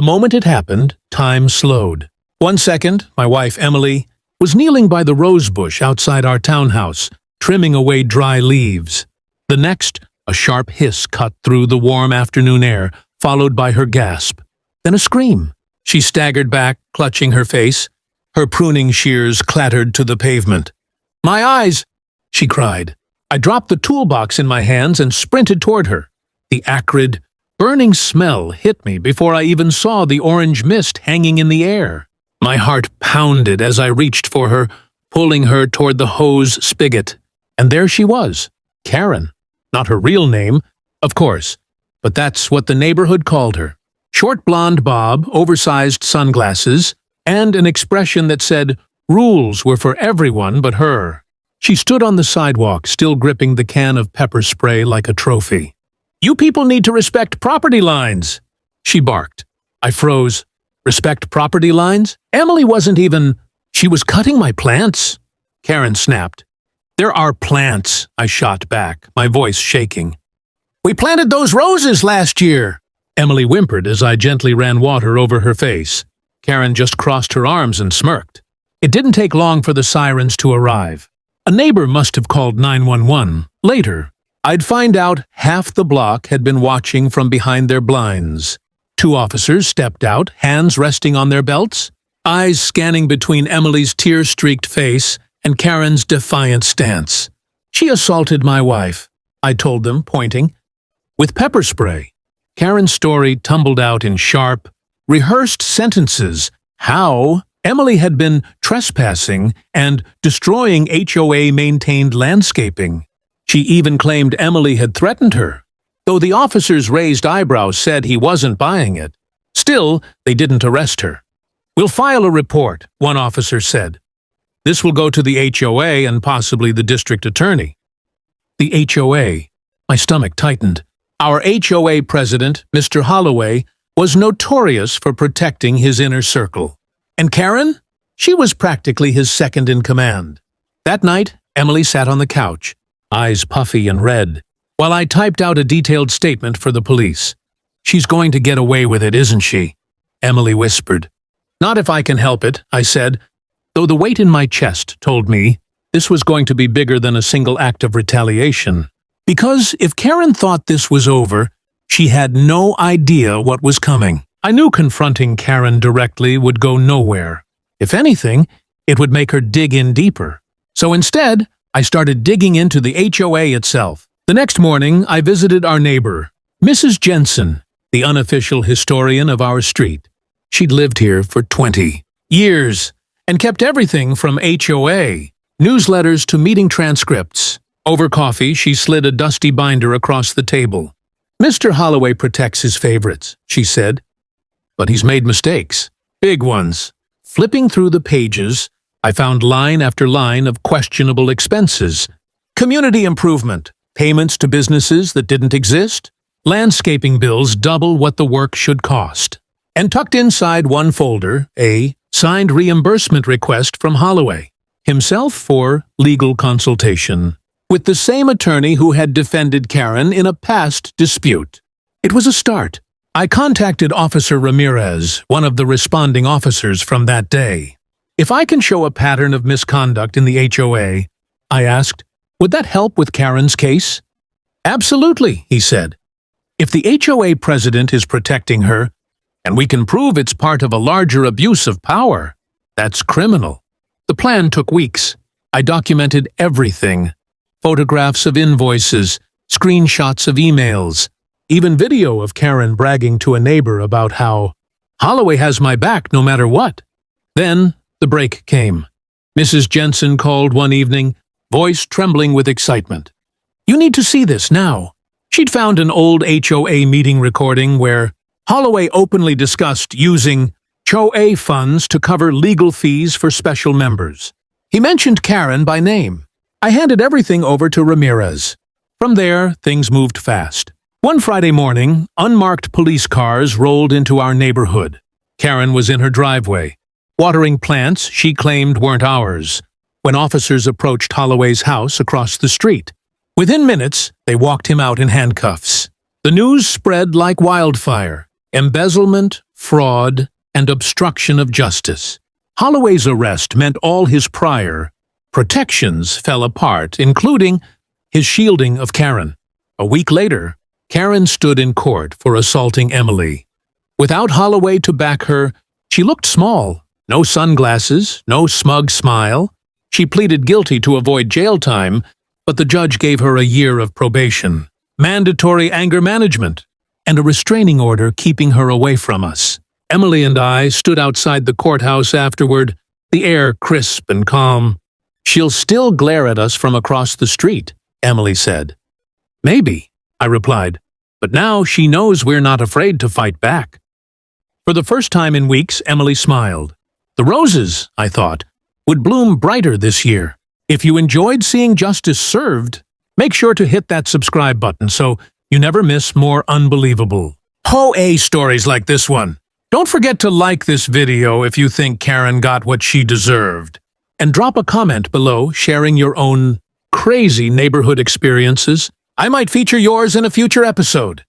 moment it happened, time slowed. 1 second, my wife, Emily, was kneeling by the rose bush outside our townhouse, trimming away dry leaves. The next, a sharp hiss cut through the warm afternoon air, followed by her gasp. Then a scream. She staggered back, clutching her face. Her pruning shears clattered to the pavement. "My eyes!" she cried. I dropped the toolbox in my hands and sprinted toward her. The acrid, burning smell hit me before I even saw the orange mist hanging in the air. My heart pounded as I reached for her, pulling her toward the hose spigot. And there she was, Karen. Not her real name, of course, but that's what the neighborhood called her. Short blonde bob, oversized sunglasses, and an expression that said rules were for everyone but her. She stood on the sidewalk, still gripping the can of pepper spray like a trophy. "You people need to respect property lines," she barked. I froze. Respect property lines? Emily wasn't even... She was cutting my plants. Karen snapped. "There are plants," I shot back, my voice shaking. "We planted those roses last year," Emily whimpered as I gently ran water over her face. Karen just crossed her arms and smirked. It didn't take long for the sirens to arrive. A neighbor must have called 911. Later, I'd find out half the block had been watching from behind their blinds. 2 officers stepped out, hands resting on their belts, eyes scanning between Emily's tear-streaked face and Karen's defiant stance. "She assaulted my wife," I told them, pointing. "With pepper spray." Karen's story tumbled out in sharp, rehearsed sentences. How Emily had been trespassing and destroying HOA-maintained landscaping. She even claimed Emily had threatened her, though the officer's raised eyebrows said he wasn't buying it. Still, they didn't arrest her. "We'll file a report," one officer said. "This will go to the HOA and possibly the district attorney." The HOA. My stomach tightened. Our HOA president, Mr. Holloway, was notorious for protecting his inner circle. And Karen? She was practically his second in command. That night, Emily sat on the couch, eyes puffy and red, while I typed out a detailed statement for the police. "She's going to get away with it, isn't she?" Emily whispered. "Not if I can help it," I said, though the weight in my chest told me this was going to be bigger than a single act of retaliation. Because if Karen thought this was over, she had no idea what was coming. I knew confronting Karen directly would go nowhere. If anything, it would make her dig in deeper. So instead, I started digging into the HOA itself. The next morning, I visited our neighbor, Mrs. Jensen, the unofficial historian of our street. She'd lived here for 20 years and kept everything from HOA, newsletters to meeting transcripts. Over coffee, she slid a dusty binder across the table. "Mr. Holloway protects his favorites," she said. "But he's made mistakes. Big ones." Flipping through the pages, I found line after line of questionable expenses. Community improvement, payments to businesses that didn't exist, landscaping bills double what the work should cost. And tucked inside one folder, a signed reimbursement request from Holloway, himself for legal consultation, with the same attorney who had defended Karen in a past dispute. It was a start. I contacted Officer Ramirez, one of the responding officers from that day. "If I can show a pattern of misconduct in the HOA," I asked, "would that help with Karen's case?" "Absolutely," he said. "If the HOA president is protecting her, and we can prove it's part of a larger abuse of power, that's criminal." The plan took weeks. I documented everything. Photographs of invoices, screenshots of emails, even video of Karen bragging to a neighbor about how Holloway has my back no matter what. Then the break came. Mrs. Jensen called one evening, voice trembling with excitement. "You need to see this now." She'd found an old HOA meeting recording where Holloway openly discussed using HOA funds to cover legal fees for special members. He mentioned Karen by name. I handed everything over to Ramirez. From there, things moved fast. One Friday morning, unmarked police cars rolled into our neighborhood. Karen was in her driveway, watering plants she claimed weren't ours, when officers approached Holloway's house across the street. Within minutes, they walked him out in handcuffs. The news spread like wildfire. Embezzlement, fraud, and obstruction of justice. Holloway's arrest meant all his prior protections fell apart, including his shielding of Karen. A week later, Karen stood in court for assaulting Emily. Without Holloway to back her, she looked small. No sunglasses, no smug smile. She pleaded guilty to avoid jail time, but the judge gave her a year of probation, mandatory anger management, and a restraining order keeping her away from us. Emily and I stood outside the courthouse afterward, the air crisp and calm. "She'll still glare at us from across the street," Emily said. "Maybe," I replied, "but now she knows we're not afraid to fight back." For the first time in weeks, Emily smiled. The roses, I thought, would bloom brighter this year. If you enjoyed seeing justice served, make sure to hit that subscribe button so you never miss more unbelievable HOA stories like this one. Don't forget to like this video if you think Karen got what she deserved. And drop a comment below sharing your own crazy neighborhood experiences. I might feature yours in a future episode.